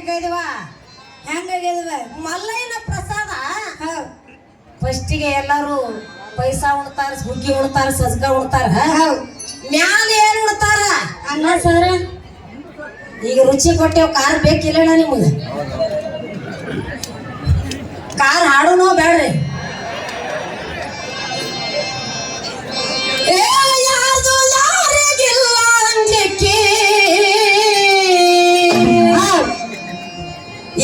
ಹೆಂಗಾಗಿದವ ಹೆಂಗಾಗಿದವ ಮಲ್ಲಯ್ಯನ ಪ್ರಸಾದ ಫಸ್ಟಿಗೆ ಎಲ್ಲಾರು ಪೈಸಾ ಉಣ್ತಾರ ಹುಗ್ಗಿ ಉಣ್ತಾರ ಸಜ್ಗ ಉಣ್ತಾರ ಮ್ಯಾಲ ಏನ್ ಉಣ್ತಾರ ಅನ್ನ ಸಾರ ಈಗ ರುಚಿ ಕೊಟ್ಟೇವ್ ಕಾರ್ ಬೇಕಿಲ್ಲ ನಿಮ್ಗೆ ಕಾರ್ ಹಾಡುನೋ ಬೇಡ್ರಿ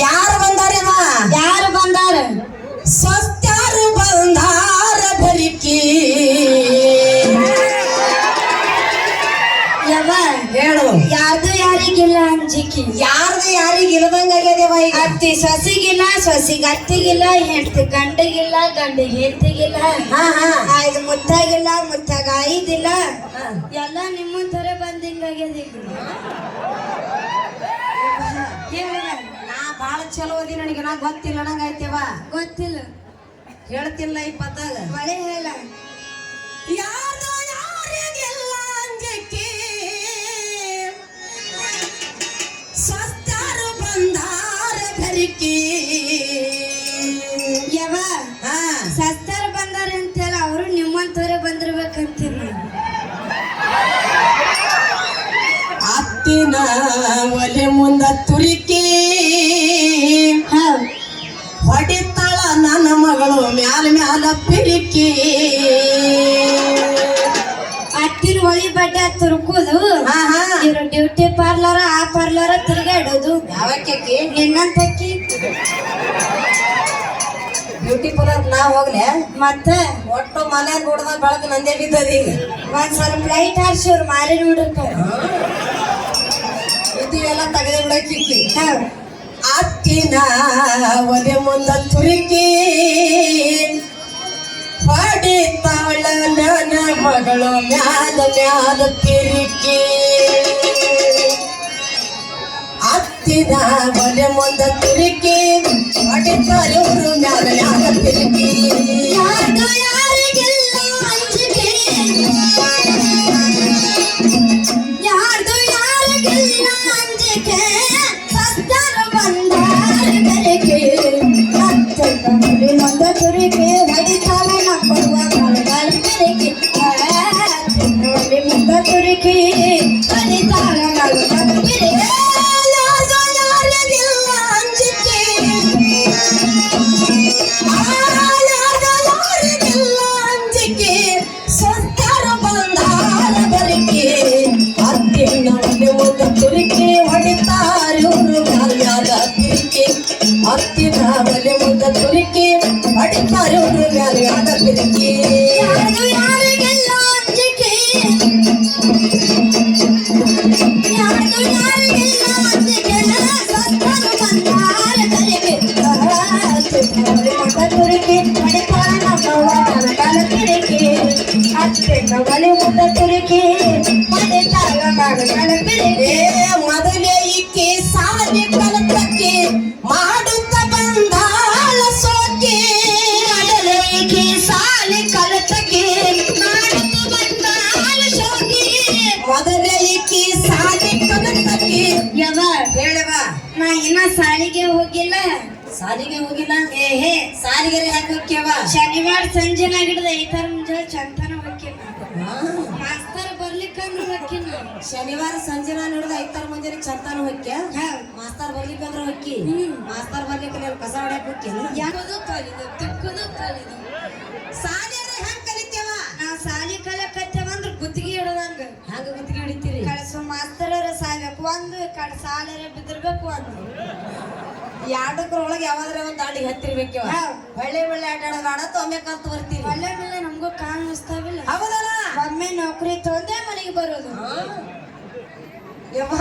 ಯಾರು ಬಂದಾರವ ಯಾರು ಬಂದಾರ ಸ್ವಸ್ತ್ಯಾರು ಬಂದಾರ ಬರಿಕಿ ಯವ ಹೇಳು ಯಾರ್ದು ಯಾರಿಗಿಲ್ಲ ಅಂಜಿಕಿ ಯಾರ್ದು ಯಾರಿಗ ಇಲ್ಲದಂಗಾಗ್ಯದೇವ ಈಗ ಅತ್ತಿ ಸೊಸಿಗಿಲ್ಲ ಸೊಸಿಗೆ ಅತ್ತಿಗಿಲ್ಲ ಹೆಂಡತಿ ಗಂಡಿಗಿಲ್ಲ ಗಂಡಿಗೆ ಹೆಂಡತಿಗಿಲ್ಲ ಆಯ್ದು ಮುತ್ತಾಗಿಲ್ಲ ಮುತ್ತಾಗ ಐದಿಲ್ಲ ಎಲ್ಲ ನಿಮ್ಮ ತರ ಬಂದಿಂಗಾಗ್ಯದ ಈಗ ನಾ ಬಾಳ ಚಲೋ ಓದಿ ನನಗೆ ನಾ ಗೊತ್ತಿಲ್ಲ ನಂಗಾಯ್ತೇವ ಗೊತ್ತಿಲ್ಲ ಹೇಳ್ತಿಲ್ಲ ಈ ಪದ್ದಾಗ ಮಳೆ ಹೇಳ ಯಾರ್ದು ಯಾರಿಗಿಲ್ಲ ಅಂಜಿಕೆ ಸ್ವಸ್ತ್ಯಾರು ಬಂದಾರ ಬರಿಕಿ ಯವ ಸಸ್ತಾರ ಬಂದಾರ ಅಂತೇಳ ಅವರು ನಿಮ್ಮಂತವ್ರೆ ಬಂದಿರ್ಬೇಕಂತೀನಿ ಅತ್ತಿನ ಒಲೆ ಮುಂದ ತುರಿಕಿ ಹೊಡಿತಾಳ ನನ್ನ ಮಗಳು ಮ್ಯಾಲ ಮ್ಯಾಲ ಪಿರಿಕಿ ಅತ್ತಿನ ಹೊಳಿ ಬಡ್ಡೆ ತುರ್ಕುದು ಇವ್ರು ಡ್ಯೂಟಿ ಪಾರ್ಲರ ಆ ಪಾರ್ಲರ ತಿರುಗಾಡೋದು ಯಾವಕ್ಕೆ ನಿನ್ನಂತಕ್ಕಿ ಬ್ಯೂಟಿ ಪಾರ್ಲರ್ ನಾ ಹೋಗ್ಲೆ ಮತ್ತೆ ಒಟ್ಟು ಮನೆ ನೋಡ್ದಾಗ ಬೆಳಕು ನಂದೇ ಬಿದ್ದದ ಈಗ ಒಂದ್ ಸ್ವಲ್ಪ ಲೈಟ್ ಹಾರಿಸಿ ಅವ್ರು ಮಾರಿ ನೋಡಿರ್ತಾರೆ ಇದೆಲ್ಲ ತೆಗೆದ ಬಿಡಕ್ಕಿ ಅತ್ತಿನ ಒಲೆ ಮುಂದ ತುರುಕಿ ಹೊಡಿತಾಳ ನನ್ನ ಮಗಳು ಮ್ಯಾಲ ಮ್ಯಾಲ ತಿರುಕಿ ಅತ್ತಿನ ಒಲೆ ಮುಂದ ತುರುಕಿ ಹೊಡಿತಾಳ ಮ್ಯಾಲ ಮ್ಯಾಲ ತಿರುಕಿ ಯಾರ್ದು ಯಾರಿಗಿಲ್ಲ ಅಂಜಿಕೆ ಯಾರ್ದು ಯಾರಿಗಿಲ್ಲ ಅಂಜಿಕೆ ಸಸ್ತಾರ ಬಂದಾರ ಬೆರಕೆ ಅತ್ತಲ್ಲಿ ಮುಂದ ತುರಿಕೆ ಹೊಡಿತಾಳ ನಮ್ಮವ್ವ ಮಳಗಾಲ ಬೆರಕೆ ಅತ್ತಲ್ಲಿ ಮುಂದ ತುರಿಕೆ ಹೊಡಿತಾಳ ಮಳಗಾಲ ಬೆರಕೆ ಯಾರ್ದು ಯಾರಿಗಿಲ್ಲ ಅಂಜಿಕೆ ಯಾರಿಗಿಲ್ಲ ಅಂಜಿಕೆ ಸ್ವಸ್ತ್ಯಾರ ಬಂದಾರ ಬರಿಕೆ ಅತ್ತಿನ ಒಲೆ ಮುಂದ ತುರಿಕೆ ಹೊಡಿತಾರೂರು ಮ್ಯಾಲ ತಿರುಕಿ ಅತ್ತಿನ ಒಲೆ ಮುಂದ ತುರಿಕೆ ಹೊಡಿತಾರೂರು ಮ್ಯಾಲ ತಿರುಕಿ ಯಾರ್ದು ಯಾರಿಗಿಲ್ಲ ಅಂಜಿಕೆ ಯಾರ್ದು ಯಾರಿಗಿಲ್ಲ ಅಂಜಿಕೆ ಸಸ್ತಾರ ಬಂದಾರ ಬೆರಕೆ ಮುಂದ ತುರಿಕೆ ಹೊಡಿತಾಳ ನಮ್ಮವ್ವ ಮಳಗಾಲ ಬೆರಕೆ ಅತ್ತಿನ ಒಲೆ ಮುಂದ ತುರಿಕೆ ಹೊಡಿತಾಳ ಮಳಗಾಲ ಬೆರಕೆ ಮೊದಲೇ ಈಕೆ ಸಾಲಿ ಕಲತಕ್ಕೆ ಮಾಡುತ್ತ ಬಂದಾಳ ಸೋಕೆ ಮೊದಲೇ ಈಕೆ ಸಾಲಿ ಕಲಿತಕ್ಕೆ ಮಾಡುತ್ತ ಬಂದಾಳ ಶೋಕಿ ಮೊದಲೇ ಈಕೆ ಸಾಲಿ ಕಲತಕ್ಕೆ ಯವ ಹೇಳವ ನಾ ಇನ್ನ ಸಾಲಿಗೆ ಹೋಗಿಲ್ಲ ಸಾಲಿಗೆ ಹೋಗಿಲ್ಲ ಏಹೇ ಸಾಲಿಗೆ ಯಾಕೆ ಹೋಗ್ಯವ ಶನಿವಾರ ಸಂಜೆನ ಹಿಡಿದ ಐತಾರ ಮುಂಜಾನೆ ಚಂತನ ಹೋಗಿನ ಮಾಸ್ತರ್ ಬರ್ಲಿಕ್ಕಂದ್ರೆ ಹೋಗಿನ ಶನಿವಾರ ಸಂಜೆ ನಾನು ಹಿಡಿದು ಐತಾರ ಮುಂಜಾನೆ ಚಂತಾನ ಹೊಕ್ಯ ಮಾಸ್ತರ್ ಬರ್ಲಿಕ್ಕಂದ್ರ ಹೊಕ್ಕಿ ಮಾಸ್ತರ್ ಬರ್ಲಿಕ್ಕೆ ನೀವು ಕಸ ಹೊಡ್ಯಾಕ ಹೊಕ್ಕೇನು ಯಾವುದು ಕಲಿದು ತಿಕ್ಕುದು ಕಲಿದು ಸಾಲಿಯಾರ ಹೆಂಗ್ ಕಲಿತೇವ ನಾ ಸಾಲಿ ಕಲಿಯಕತ್ತೇವಂದ್ರ ಗುತ್ತಿಗೆ ಹಿಡದಂಗ ಹಂಗ ಗುತ್ತಿಗೆ ಹಿಡಿತೀರಿ ಕಳಿಸೋ ಮಾಸ್ತರರ ಸಾಯ್ಬೇಕು ಒಂದು ಕಡೆ ಸಾಲರ ಬಿದ್ದಿರ್ಬೇಕು ಒಂದು ಎರಡಕ್ರೊಳಗೆ ಯಾವಾದ್ರೆ ಒಂದ್ ದಾಡಿಗೆ ಹತ್ತಿರ್ಬೇಕವ ಒಳ್ಳೆ ಒಳ್ಳೆ ಆಟ ಆಡೋದು ಒಮ್ಮೆ ಕಲ್ತು ಬರ್ತೀವಿ ಒಳ್ಳೆ ಮೇಲೆ ನಮಗೂ ಕಾಣಿಸ್ತಾವಿಲ್ಲ ಹೌದಲ್ಲ ಒಮ್ಮೆ ನೌಕರಿ ತಗೊಂಡೆ ಮನೆಗೆ ಬರೋದು ಯವ್ವ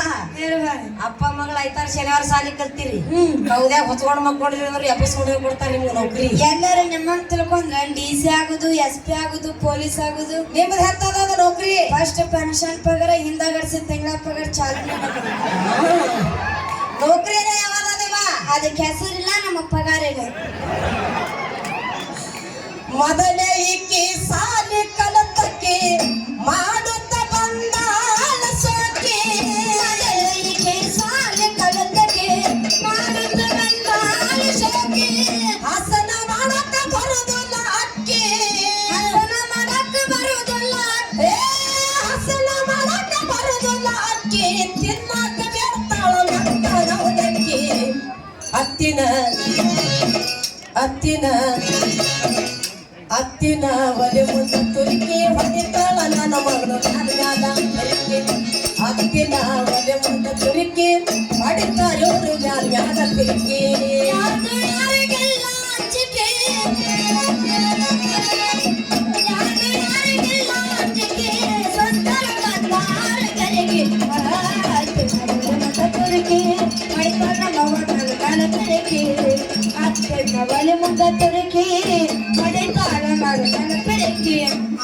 ಅಪ್ಪ ಮಗಳ ಐತಾರ ಶನಿವಾರ ಸಾಲಿ ಕಲ್ತೀರಿ ಹೌದ್ಯಾಗ ಹೊಚ್ಕೊಂಡು ಮಕ್ಕೊಂಡ್ರಿ ಅಂದ್ರೆ ಎಬ್ಬಿಸ್ಕೊಂಡು ಕೊಡ್ತಾರೆ ನಿಮ್ಗೆ ನೌಕರಿ ಎಲ್ಲರೂ ನಿಮ್ಮಂಗ್ ತಿಳ್ಕೊಂಡ್ರ DC ಆಗುದು SP ಆಗುದು ಪೊಲೀಸ್ ಆಗುದು ನಿಮ್ದು ಹೆತ್ತದ ನೌಕರಿ ಫಸ್ಟ್ ಪೆನ್ಷನ್ ಪಗಾರ ಹಿಂದಗಡ್ಸಿ ತಿಂಗಳ ಪಗಾರ ಚಾಲನೆ ನೌಕರಿ ಯಾವಾಗ ಅದಕ್ಕೆ ಹೆಸರಿಲ್ಲ ನಮ್ಮ ಪಗಾರ ಇಲ್ಲ ಮೊದಲೇ ಈಕೆ ಸಾಲಿ ಕಲತಕ್ಕೆ ಮಾಡುತ್ತ ಬಂದಾಳ ಸೋಕೆ ಮೊದಲೇ ಈಕೆ ಸಾಲಿ ಕಲಿತಕ್ಕೆ ತಿನ್ನಾಕ ಬೇಡ್ತಾಳ ನಮ್ಮನವನಕ್ಕಿ ಅತ್ತಿನ ಅತ್ತಿನ ಅತ್ತಿನ ಒಲೆ ಮುಂದೆ ತುರುಕಿ ಹೊಡಿತಾಳ ನನ್ನ ಮಗಳು ನನಗಾದ ಬೆರಕೆ ಅತ್ತಿನ ಒಲೆ ಮುಂದೆ ತುರುಕಿ ಹೊಡಿತಾರೋರು ಯಾರ್ಯಾದ ಬೆರಕೆ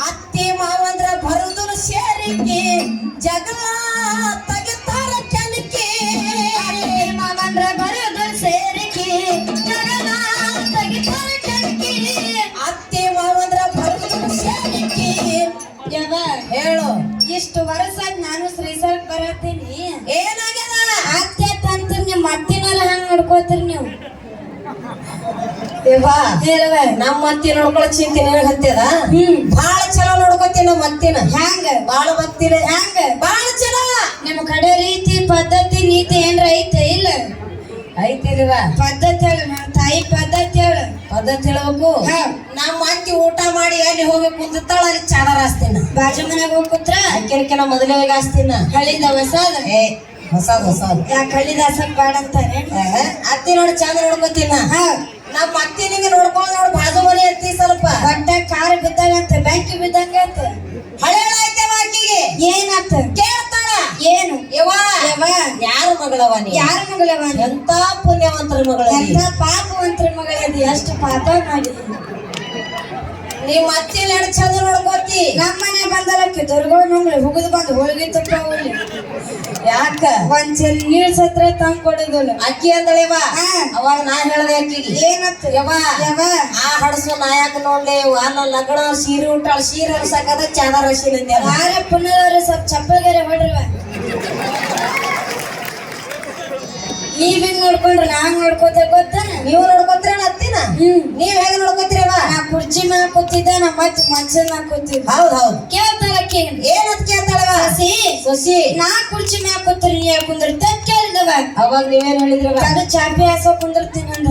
ಅತ್ತೆ ಮಾವಂದ್ರ ಬರುದ್ರು ಸೇರಿಕೆ ಜಗಳ ತೆಗಿತಾರ ಕೆಣಕೆ ಮಾವಂದ್ರ ಬರೋದು ಸೇರಿಕೆ ಜಗಳ ತೆಗಿತಾರ ಕೆಣಕೆ ಅತ್ತೆ ಮಾವಂದ್ರ ಬರುದ್ರು ಸೇರಿಕೆ ಯವ ಹೇಳು ಇಷ್ಟು ವರ್ಷ ನಾನು ಶ್ರೀಸರ್ಗ್ ಬರತ್ತೀನಿ ಏನಾಗ್ಯದ ಅತ್ತೆ ತಂತ್ರ ನಿಮ್ಮ ಅತ್ತಿನೆಲ್ಲ ಹಂಗ್ ನೋಡ್ಕೋತೀರಿ ನೀವು ದೇವಾ ಹೇಳುವ ನಮ್ಮ ಅತ್ತಿ ನೋಡ್ಕೊಳ್ಳೋ ಚಿಂತೆ ನಿನಗೆ ಹತ್ತದ ಬಾಳ ಚಲೋ ನೋಡ್ಕೋತಿ ನಮ್ಮ ಅತ್ತಿನ ಹ್ಯಾಂಗ ಬಾಳ ಭಕ್ತಿನ ಹ್ಯಾಂಗ ಬಾಳ ಚಲೋ ನಿಮ್ಮ ಕಡೆ ರೀತಿ ಪದ್ಧತಿ ನೀತಿ ಏನ್ರ ಐತೆ ಇಲ್ಲ ಐತಿಲ್ವ ಪದ್ಧತಿ ಹೇಳು ನಮ್ಮ ತಾಯಿ ಪದ್ಧತಿ ಹೇಳು ಪದ್ಧತಿ ಹೇಳ್ಬೇಕು ನಮ್ಮ ಅತ್ತಿ ಊಟ ಮಾಡಿ ಅಲ್ಲಿ ಹೋಗಿ ಕುಂದಿರ್ತಾಳ ಅಲ್ಲಿ ಚಾಡ ರಾಸ್ತಿನ ಬಾಜು ಮನೆಗೆ ಹೋಗಿ ಕೂತ್ರ ಅಕ್ಕಿನ ಮೊದಲೇ ಹೋಗಿ ಹಾಸ್ತಿನ ಹಳಿದ ಹೊಸದ ಏ ಹೊಸದ್ ಹೊಸದ್ ಯಾಕೆ ಹಳಿದ ಹಸಕ್ ಬಾಡ ಅಂತಾರೆ ಅತ್ತಿ ನೋಡಿ ಚಂದ ನೋಡ್ಕೋತೀನ ನಮ್ಮ ಅತ್ತಿನಿಗೆ ನೋಡ್ಕೊಂಡು ನೋಡ್ ಬಾಜು ಮನೆ ಅತ್ತಿ ಸ್ವಲ್ಪ ಬಟ್ಟ ಕಾರ್ ಬಿದ್ದಂಗಂತ ಬ್ಯಾಂಕಿ ಬಿದ್ದಂಗಂತ ಹಳೆಯಳಾಯ್ತವ ಆಕಿಗೆ ಏನಾತ ಕೇಳ್ತಾಳ ಏನು ಯವ್ವ ಯವ ಯಾರ ಮಗಳವ ನೀ ಯಾರ ಮಗಳವ ಎಂತ ಪುಣ್ಯವಂತರ ಮಗಳ ಎಂತ ಪಾಪವಂತರ ಮಗಳದಿ ಅಷ್ಟು ಪಾಪ ಮಾಡಿ ನಿಮ್ಮ ಅತ್ತಿನ ಎರಡು ಚಂದ ನೋಡ್ಕೋತಿ ನಮ್ಮನೆ ಬಂದಲಕ್ಕೆ ದುರ್ಗೋ ಮಂಗಳು ಹುಗಿದು ಬಂದು ಹೋಳಿಗೆ ತುಪ್ಪ ಹೋಗ್ಲಿ ಯಾಕ ಒಂದ್ ಚೆಲ್ ನೀರ್ ಸತ್ರ ತಂಗ್ ಕೊಡುದಿಲ್ಲ ಅಕ್ಕಿ ಅಂದಳೇವ ಅವಾಗ ನಾ ಹೇಳ್ದೆ ಅಕ್ಕಿಗೆ ಏನತ್ತ ಯವ್ವ ಯವ ಆ ಹಡಸು ನಾಯಕ ನೋಡ್ಲಿ ವಾನ ಲಗ್ನ ಸೀರೆ ಉಂಟಾಳ ಸೀರೆ ಹರ್ಸಕದ ಚಾದ ರಶಿ ಯಾರ ಪುಣ್ಯದವ್ರು ಸ್ವಲ್ಪ ಚಪ್ಪಲ್ಗೆರೆ ಹೊಡ್ರವ ನೀವ್ ಹಿಂಗ್ ನೋಡ್ಕೊಂಡ್ರೆ ನಾ ಹಂಗ್ ನೋಡ್ಕೋತ ಗೊತ್ತಾನ ನೀವು ನೋಡ್ಕೋತೀರ ಅತ್ತಿನ ನೀವ್ ಹೇಗ ನೋಡ್ಕೋತೀರವ ನಾ ಕುರ್ಚಿ ಮ್ಯಾಲ ಕೂತಿದ್ದ ನಾ ಮತ್ ಮನ್ಸನ್ ಮ್ಯಾಲ ಕೂತಿದ್ದ ಹೌದ್ ಹೌದ್ ಕೇಳ್ತಾಳಕ್ಕೆ ಏನಂತ ಕೇಳ್ತಾಳವ ಸಸಿ ಸೊಸಿ ನಾ ಕುರ್ಚಿ ಮ್ಯಾಲ ಕೂತ್ರಿ ನೀ ಕುಂದಿರ್ತ ಕೇಳಿದವ ಅವಾಗ ನೀವೇನ್ ಹೇಳಿದ್ರವ ಅದು ಚಾಪಿ ಹಾಸೋ ಕುಂದಿರ್ತೀನಿ ಅಂದ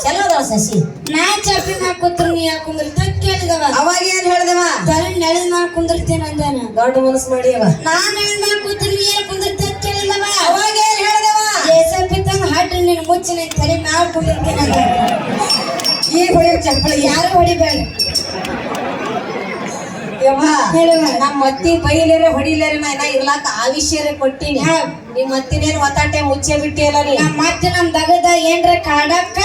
ಚಲೋ ಅದಾವ ಸಸಿ ನಾ ಚಾಪಿ ಮ್ಯಾಲ ಕೂತ್ರಿ ನೀ ಕುಂದಿರ್ತ ಕೇಳಿದವ ಅವಾಗ ಏನ್ ಹೇಳ್ದವ ತಲೆ ನೆಲದ ಮ್ಯಾಲ ಕುಂದಿರ್ತೀನಿ ಅಂದಾನ ದೊಡ್ಡ ಮನಸ್ಸು ಮಾಡಿಯವ ನಾ ನೆಲದ ಮ್ಯಾಲ ಕೂತ್ರಿ ನೀ ಕುಂದಿರ್ತ ಕೇಳಿದವ ಅವಾಗ ಏನ್ ಹೇಳ್ದವ ಜೇಸಪ್ಪಿ ತಂಗ ಹಾಡ್ರಿ ನಿನ್ ಮುಚ್ಚಿ ನಿನ್ ತಲೆ ಮ್ಯಾಲ ಕುಂದಿರ್ತೀನಿ ಅಂದ ಈ ಹೊಡೆಯೋ ಚಪ್ಪಲಿ ಯಾರು ಹೊಡಿಬೇಡ ಯವ್ವ ಹೇಳುವ ನಮ್ಮ ಅತ್ತಿ ಬೈಲೇರೆ ಹೊಡಿಲೇರೆ ನಾ ಇನ್ನ ಇರ್ಲಾಕ ಆವಿಷ್ಯರೇ ಕೊಟ್ಟಿನಿ ನಿಮ್ಮ ಅತ್ತಿನೇನ್ ಒತ್ತಾಟೆ ಮುಚ್ಚೆ ಬಿಟ್ಟಿಯಲ್ಲ ನೀ ನಮ್ಮ ಮತ್ತೆ ನಮ್ ದಗದ ಏನ್ರ ಕಾಡಕ್ಕ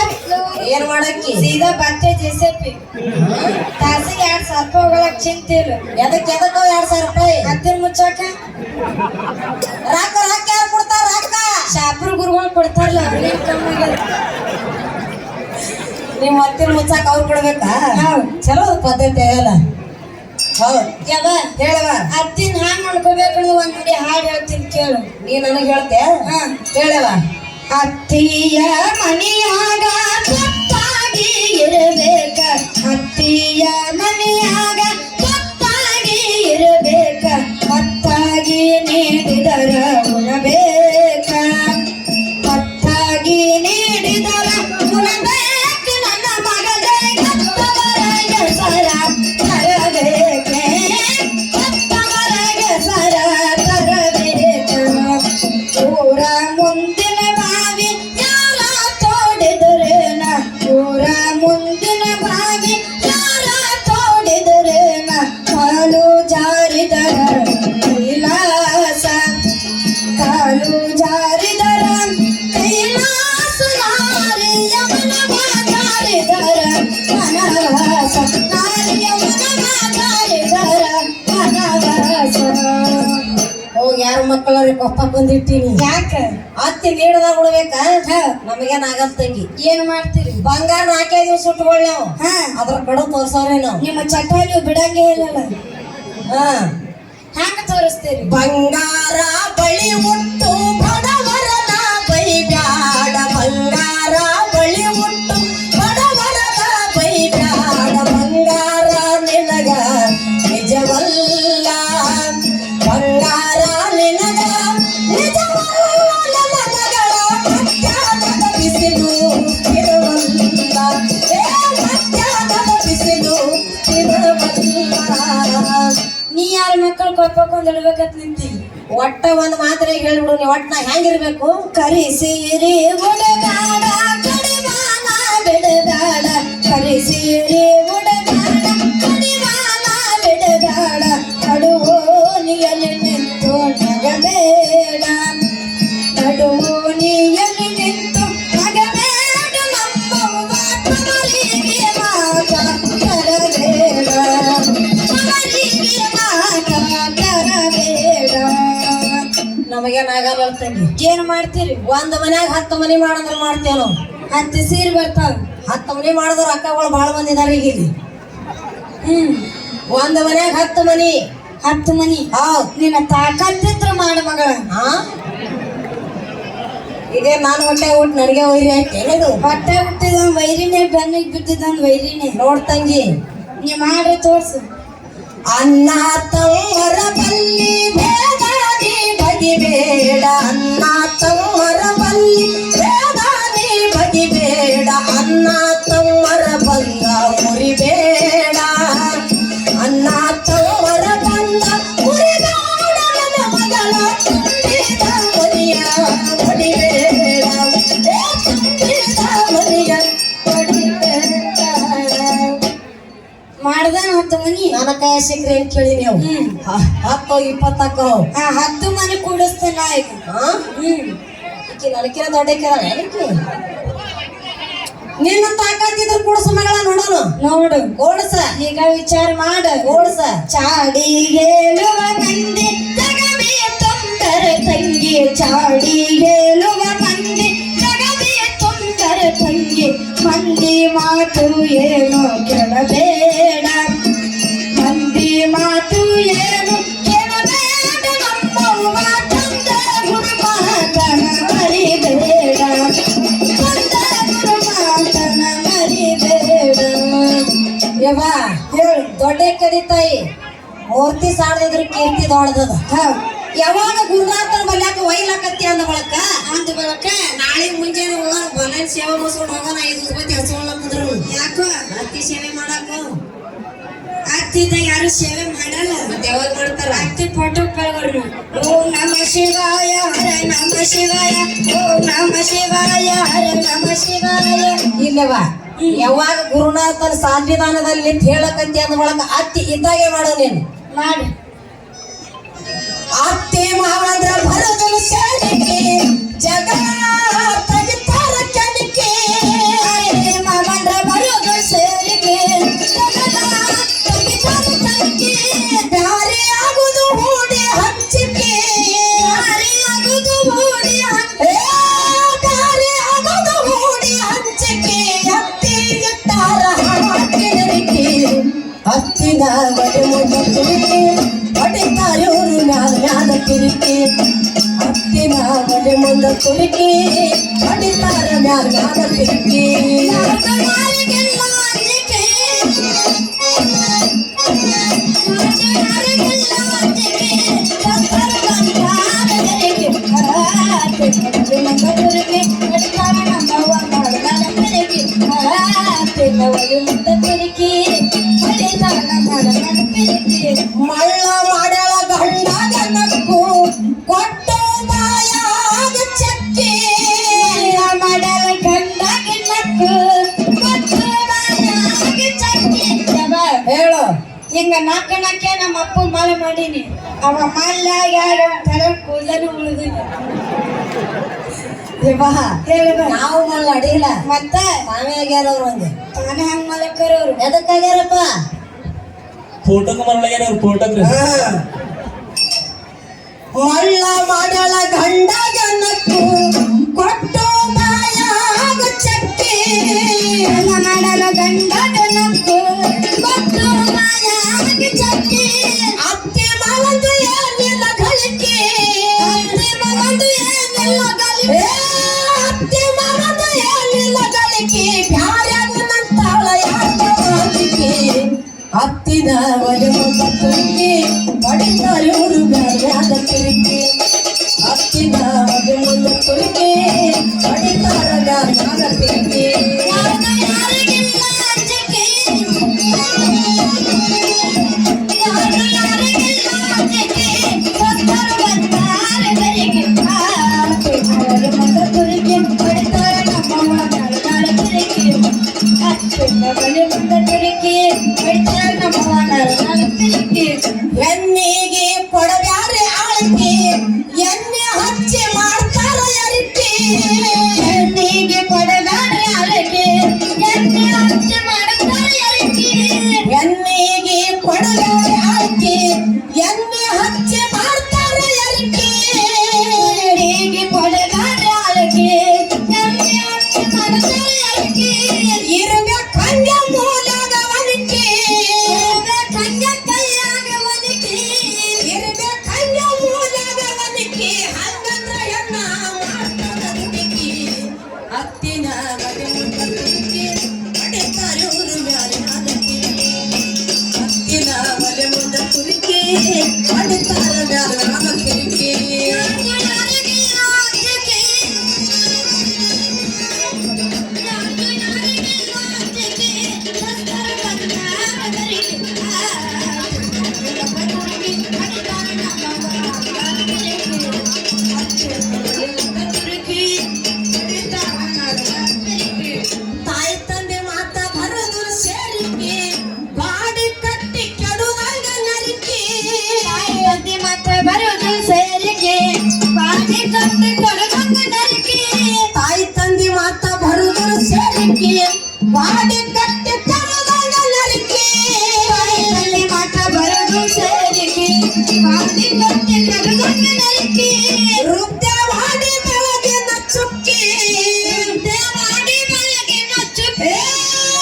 ಏನ್ ಮಾಡಕ್ಕಿ ಸೀದಾ ಬತ್ತೆ ಜೇಸಪ್ಪಿ ತಾಸಿಗೆ 2,000 ರೂಪಾಯಿ ಹೋಗಲಕ್ ಚಿಂತಿಲ್ಲ ಎದಕ್ 2,000 ರೂಪಾಯಿ ಹತ್ತಿರ ಮುಚ್ಚಾಕ ರಾಕ ಯಾರು ಕೊಡ್ತಾರ ರಾಕ ಶಾಪುರ್ ಗುರುಗಳು ಕೊಡ್ತಾರಲ್ಲ ಅವ್ರಿಗೆ ಕಮ್ಮಿ ನಿಮ್ಮ ಅತ್ತಿನ ಮುಚ್ಚಾಕ ಅವ್ರು ಕೊಡ್ಬೇಕಾ ಚಲೋ ಪದ್ಧತಿ ಆಗಲ್ಲ ಹೌದ್ ಯವ ಹೇಳವ ಅತ್ತಿನ ಹ್ಯಾಂಗ್ ನೋಡ್ಕೋಬೇಕು ಒಂದ್ ನುಡಿ ಹಾಡು ಹೇಳ್ತೀನಿ ಕೇಳು ನೀ ನನಗ್ ಹೇಳ್ತೆ ಹೇಳವ ಅತ್ತಿಯ ಮನೆಯಾಗ ಗೊತ್ತಾಗಿ ಇರಬೇಕ ಅತ್ತಿಯ ಮನೆಯಾಗ ಗೊತ್ತಾಗಿ ಇರಬೇಕ ಮತ್ತಾಗಿ ನೀಡಿದರ ಉಣಬೇಕ ಮತ್ತಾಗಿ ನೀಡಿದರ ಉಣಬೇಕ ನನ್ನ ಮಗದೇ ಗತ್ತವರಗೆ ಸರ ತರಬೇಕೆ ಗತ್ತವರಗೆ ಸರ ತರಬೇಕ ಊರ ಮುಂದಿನ ಬಾವಿ ಯಾರ ತೋಡಿದರೇನ ಊರ ಮುಂದಿನ ಬಾವಿ ಯಾರ ತೋಡಿದರೇನ ಕಾಲು ಜಾರಿದರ ಕೈಲಾಸ ಕಾಲು ಜಾರಿದರ ಕೈಲಾಸ ನಾರಿಯವನವ ಜಾರಿದರ ವನವಾಸ ನಾರಿಯವನವ ಜಾರಿದರ ವನವಾಸ ಹೋಗಿ ಯಾರ ಮಕ್ಕಳ ಕೊಪ್ಪ ಬಂದಿಟ್ಟಿನಿ ಯಾಕ ಅತ್ತಿ ನೀಡದಾಗ ಉಳ್ಬೇಕ ನಮಗೇನ್ ಆಗಲ್ ತಂಗಿ ಏನ್ ಮಾಡ್ತೀರಿ ಬಂಗಾರ 4 ದಿವಸ ಸುಟ್ಕೊಳ್ಳಿ ನಾವು ಹಾ ಅದ್ರ ಕಡೆ ತೋರ್ಸವ್ರಿ ನಾವು ನಿಮ್ಮ ಚಟ ನೀವು ಬಿಡಂಗೇ ಇಲ್ಲಲ್ಲ ಹಾ ಹ್ಯಾಂಗ ತೋರಿಸ್ತೀರಿ ಬಂಗಾರ ಬಳಿ ಉಟ್ಟು ಬಡವರನ ಬೈಬ್ಯಾಡ ಬಂಗಾರ ಬಳಿ ಉಟ್ಟು ಬಡವರನ ಬೈಬ್ಯಾಡ ಬಂಗಾರ ನಿನಗ ನಿಜವಲ್ಲ ಬಂಗಾರ ನಿನಗ ನಿಜ ಪಕ್ಕೊಂಡ್ ಇಡ್ಬೇಕತ್ ನಿಂತಿ ಒಟ್ಟ ಒಂದ್ ಮಾತ್ರ ಹೇಳ್ಬಿಡು ನೀ ಒಟ್ಟ ನಾ ಹೆಂಗಿರ್ಬೇಕು ಕರಿಸಿರಿ ಉಡಗಾಡ ಕಡಿವಾನ ಬಿಡಗಾಡ ಕರಿಸಿರಿ ಉಡಗಾಡ ಕಡಿವಾನ ಬಿಡಗಾಡ ಕಡುವೋನಿಯಲ್ಲಿ ನಿಂತು ನಗಬೇಡ ಕಡುವೋನಿಯಲ್ಲಿ ನಿಂತು ನಗಬೇಡ ನಮ್ಮವ್ವ ಕಮಲಿಗೆ ಮಾತ ತರಬೇಡ ಕಮಲಿಗೆ ಮಾತ ತರಬೇಡ ನಮಗೇನಾಗಲ್ಲ ತಂಗಿ ಏನ್ ಮಾಡ್ತೀರಿ ಒಂದ್ ಮನ್ಯಾಗ 10 ಮನಿ ಮಾಡಂದ್ರ ಮಾಡ್ತೇವ್ ನಾವು 10 ಸೀರೆ ಬರ್ತಾವ 10 ಮನಿ ಮಾಡಿದ್ರ ಅಕ್ಕಗಳು ಬಾಳ ಮಂದಿ ಇದಾರ ಈಗ ಇಲ್ಲಿ. ಒಂದ್ ಮನ್ಯಾಗ 10 ಮನಿ 10 ಮನಿ ಹೌದ್ ನಿನ್ನ ತಾಕತ್ತಿದ್ರ ಮಾಡ ಮಗಳ ಹಾ ಇದೇ ನಾನು ಹೊಟ್ಟೆ ಊಟ ನನಗೆ ವೈರಿ ಆಯ್ತು ಏನದು ಹೊಟ್ಟೆ ಹುಟ್ಟಿದ ವೈರಿನೇ ಬೆನ್ನಿಗೆ ಬಿದ್ದಿದ್ದ ವೈರಿನೇ ನೋಡ್ ತಂಗಿ ನೀ ಮಾಡಿ ತೋರ್ಸು ಅನ್ನ ತಮ್ಮರ ಬಲ್ಲಿ ಭೇದಾದಿ ಬಗಿಬೇಡ ಅನ್ನ ತಮ್ಮರ ಬಲ್ಲಿ ಭೇದಾದಿ ಬಗಿಬೇಡ ಅನ್ನ ತಮ್ಮರ ಬಂದ ಮುರಿಬೇಡ ಅನ್ನ ತಮ್ಮರ ಬಂದ ಮುರಿಬೇಡ ನನ್ನ ಮಗಳ ತುಂಬಿದ ಮನೆಯ ಹೊಡಿಬೇಡ ತುಂಬಿದ ಮನೆಯ ಹೊಡಿಬೇಡ ಮಾಡ್ದಾನ 10 ಮನಿ ನನ್ನ ಕೈ ಸಿಕ್ಕ್ರೆ ಅಂತ ಕೇಳಿ ನೀವು 10 20 10 ಮನಿ ಕೂಡಿಸ್ತೇನ ಈಗ ಈಕಿ ನನಕಿನ ದೊಡ್ಡಕ್ಕಿದ ಏನಕ್ಕೆ ನಿನ್ನ ತಾಕತ್ತಿದ್ರು ಕೂಡಸ ಮಗಳ ನೋಡೋನು ನೋಡು ಓಡಸ ಈಗ ವಿಚಾರ ಮಾಡು ಓಡಸ ಚಾಡಿ ಹೇಳುವ ಮಂದಿ ಜಗವೇ ತೊಂದರೆ ತಂಗಿ ಚಾಡಿ ಹೇಳುವ ಮಂದಿ ಜಗವೇ ತೊಂದರೆ ತಂಗಿ ಮಂದಿ ಮಾತು ಏನು ಕೇಳಬೇಡ ಮಂದಿ ಮಾತು ಏನು ಕೇಳಬೇಡ ನಮ್ಮವ್ವ ತಂದ ಗುರುಮಾತನ ಮರಿಬೇಡ ತಂದ ಗುರುಮಾತನ ಮರಿಬೇಡ ಯವ್ವ ಹೇಳು ದೊಡ್ಡ ಕದಿ ತಾಯಿ ಮೂರ್ತಿ ಸಾಣದಿದ್ರು ಕೀರ್ತಿ ದೊಡ್ಡದ ಯಾವಾಗ ಗುರುನಾಥನ ಬಲ್ಯಾಕ ಒಯ್ಲಾಕತ್ತಿ ಅಂದ ಬಳಕ ಅಂದ ಬಳಕ ನಾಳೆ ಮುಂಜಾನೆ ಹೋಗೋಣ ಬಲನ್ ಸೇವೆ ಮುಸ್ಕೊಂಡು ಹೋಗೋಣ 5 ರೂಪಾಯಿ ಹಸ್ಕೊಂಡ್ರು ಯಾಕೋ ಅತ್ತಿ ಸೇವೆ ಮಾಡಾಕ ಆಗ್ತಿದ್ದ ಯಾರು ಸೇವೆ ಮಾಡಲ್ಲ ಮತ್ತೆ ಯಾವಾಗ ಮಾಡ್ತಾರ ಅತ್ತಿ ಫೋಟೋ ಕಳ್ಕೊಡ್ರಿ ಓಂ ನಮ ಶಿವಾಯ ಹರ ನಮ ಶಿವಾಯ ಓಂ ನಮ ಶಿವಾಯ ಹರ ನಮ ಶಿವಾಯ ಇಲ್ಲವ ಯಾವಾಗ ಗುರುನಾಥನ ಸಾನ್ನಿಧಾನದಲ್ಲಿ ಹೇಳಕತ್ತಿ ಅಂದ ಬಳಕ ಅತ್ತಿ ಇದ್ದಾಗೆ ಮಾಡೋ ನೀನು ಮಾಡಿ ಅತ್ತಿ ಮಾವಂದ್ರ ಭರತನು ಸೇರಿಕೆ ಜಗ ತೆಗಿತಾರ ಕೆಣಕೆ ಮಾವಂದ್ರ ಬರೋದು ಸೇರಿಗೆ ತೆಗಿತಾರ ತಂಗಿ ಬ್ಯಾರೆ ಆಗುದು ಹೂಡಿ ಹಂಚಿಕೆ ದಾರಿ ಆಗುದು ಓಡಿ ಬ್ಯಾರೆ ಆಗುದು ಹೂಡಿ ಹಂಚಿಕೆ ಅತ್ತಿ ಇಟ್ಟಾರ ಹಾಕಿನರಿಕೆ ಹತ್ತಿನ ಒಡೆ ಮುದ್ದ ತುರಿಕೆ ಹೊಡಿತಾರೂರು ಮ್ಯಾಲ ತಿರುಗಿ ಹತ್ತಿನ ಒಡೆ ಮುಂದ ತುರುಕಿ ಹೊಡಿತಾರ ಮ್ಯಾಲ ತಿರುಗಿ ಯಾರಿಗೆಲ್ಲ ಅಂಜಿಕೆ ಯಾರಿಗೆಲ್ಲ ಅಂಜಿಕೆ ಸಂಸಾರ ಬಂದಾರರಿಗೆ ಮಂಗದುರಿಗೆ ಹೊಡಿತಾರ ನಮ್ಮವ್ವ ಮಾಡದಾರ ತಿರುಗಿ ಒಲಿ ಮುದ್ದ ತಿರುಗಿ ಹೊಡಿತಾರ ಮಾಡದಾರ ತಿರುಗಿ ಮಳ್ಳ ಮಾಡಳ ಗಂಡಗ ನಕ್ಕು ಕೊಟ್ಟು ಬಾಯಾಗ ಚಕ್ಕಿ ಮಾಡಲ ಗಂಡಗೆ ನಕ್ಕು ಕೊಟ್ಟು ಬಾಯಾಗ ಚಕ್ಕಿ ಹೇಳು ಹಿಂಗ ನಾಲ್ಕೆ ನಮ್ಮ ಅಪ್ಪ ಮಾಲೆ ಮಾಡೀನಿ ಅವ ಮಲ್ಲಾಗ ಯಾರ ತರ ಕೂದಲು ಉಳಿದಿಲ್ಲ ಹೇಳುವ ನಾವು ಮಳ್ಳ ಅಡಿಲ್ಲ ಮತ್ತ ತಾವೇ ಆಗ್ಯಾರ ಅವ್ರು ಒಂದೆ ತಾನೇ ಹಂಗ ಮಲಕರವ್ರು ಎದಕ್ಕಾಗ್ಯಾರಪ್ಪ ಫೋಟೋಕ್ ಮರಳಗ್ಯಾರ ಅವ್ರ ಫೋಟೋಕ್ ಮಳ್ಳ ಮಾಡಳ ಗಂಡಗ ನಕ್ಕು ಕೊಟ್ಟು ಬಾಯಾಗ ಚಕ್ಕಿ ಮಾಡಲ ಗಂಡಗ ನಕ್ಕು ಕೊಟ್ಟು ಬಾಯಾಗ ಚಕ್ಕಿ ಅತ್ತೆ ಮಗಂದು ಏನಿಲ್ಲ ಗಳಿಕೆ ಅತ್ತೆ ಮಗಂದು ಏನಿಲ್ಲ ಗಳಿಕೆ ಅತ್ತೆ ಮಗಂದು ಏನಿಲ್ಲ ಗಳಿಕೆ ಬ್ಯಾರ್ಯಾಗ ನಂತಾಳ ಯಾಕೆ ಹತ್ತಿನ ಒಲೆ ಮುಂದ ತುರುಕಿ ಹೊಡಿತಾರೂರು ಮ್ಯಾಲ ತಿರುಗಿ ಹತ್ತಿನ ಒಲೆ ಮುಂದ ತುರುಕಿ ಹೊಡಿತಾರ ಮ್ಯಾಲ ತಿರುಗಿ ಯಾರಿಗಿಲ್ಲ ಅಂಜಿಕೆ ಯಾರಿಗಿಲ್ಲ ಅಂಜಿಕೆ ಬಾಡಿ ಕಟ್ಟಿ ತರದಂಗ ನರಿಕೆ ಬಾಯಿನಲ್ಲಿ ಮಾಟ ಬರೋದು ಸೇರಿಕೆ ಬಾಡಿ ಕಟ್ಟಿ ಕರದಂಗ ನರಿಕೆ ರುದ್ರವಾಡಿ ಬೆಳಗಿನ ಚುಕ್ಕಿ ರುದ್ರವಾಡಿ ಬೆಳಗಿನ ಚುಕ್ಕಿ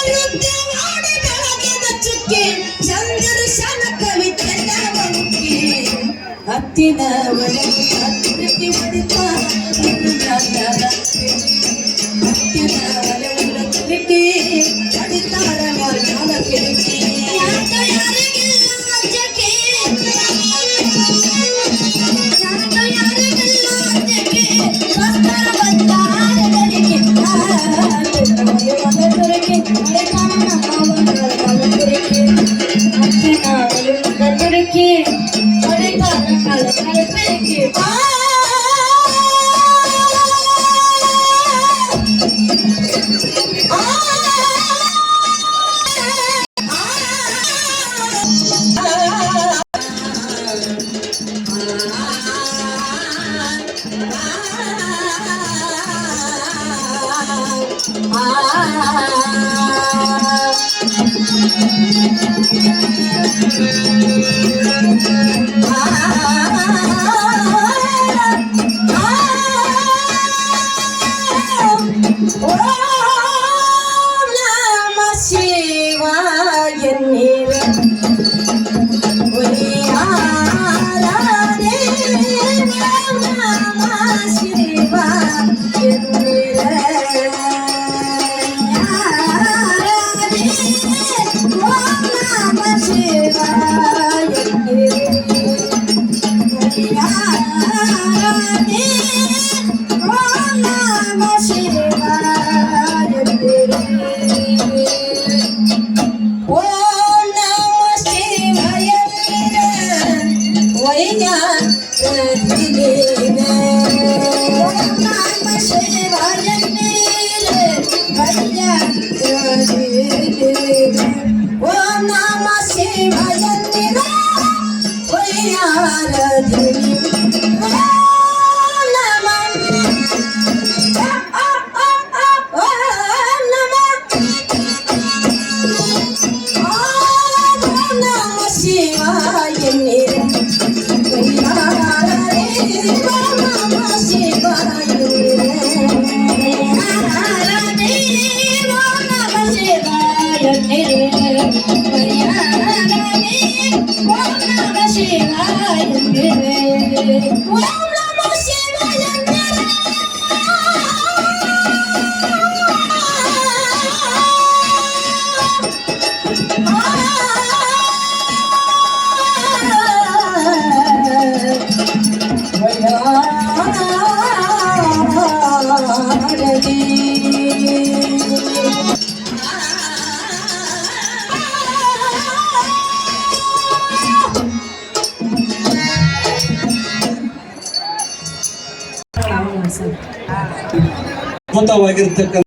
ರುದ್ರವಾಡಿ ಬೆಳಗಿನ ಚುಕ್ಕಿ ಚಂದ್ರ ಶನ ಕವಿತೆಯ ಬಂಕಿ ಹತ್ತಿನ ಒಳಗೆ ಹತ್ತಿರಕ್ಕೆ ಹೊಡಿತಾರ ಹತ್ತಿನ ಒಳಗೆ ಕಿರಿಕಿ ಹೊಡಿತಾರ ಮರ್ಯಾದ ಕಿರಿಕಿ ಯಾಕೆ ಯಾರಿಗಿಲ್ಲ ಅಂಜಕೆ ಯಾಕೆ ಯಾರಿಗಿಲ್ಲ ಅಂಜಕೆ ಸ್ವಸ್ಥರ ಬಂದಾರ ಗರಿಕೆ ಮನೆ ತುರಕೆ ಮಳೆ ಕಾಣ ಕಾಲ ತುರಕೆ ಹತ್ತಿನ ಒಳಗೆ ತುರಕೆ ಮಳೆ ಕಾಣ ಕಾಲ ತುರಕೆ ಅದ್ಭುತವಾಗಿರ್ತಕ್ಕಂಥ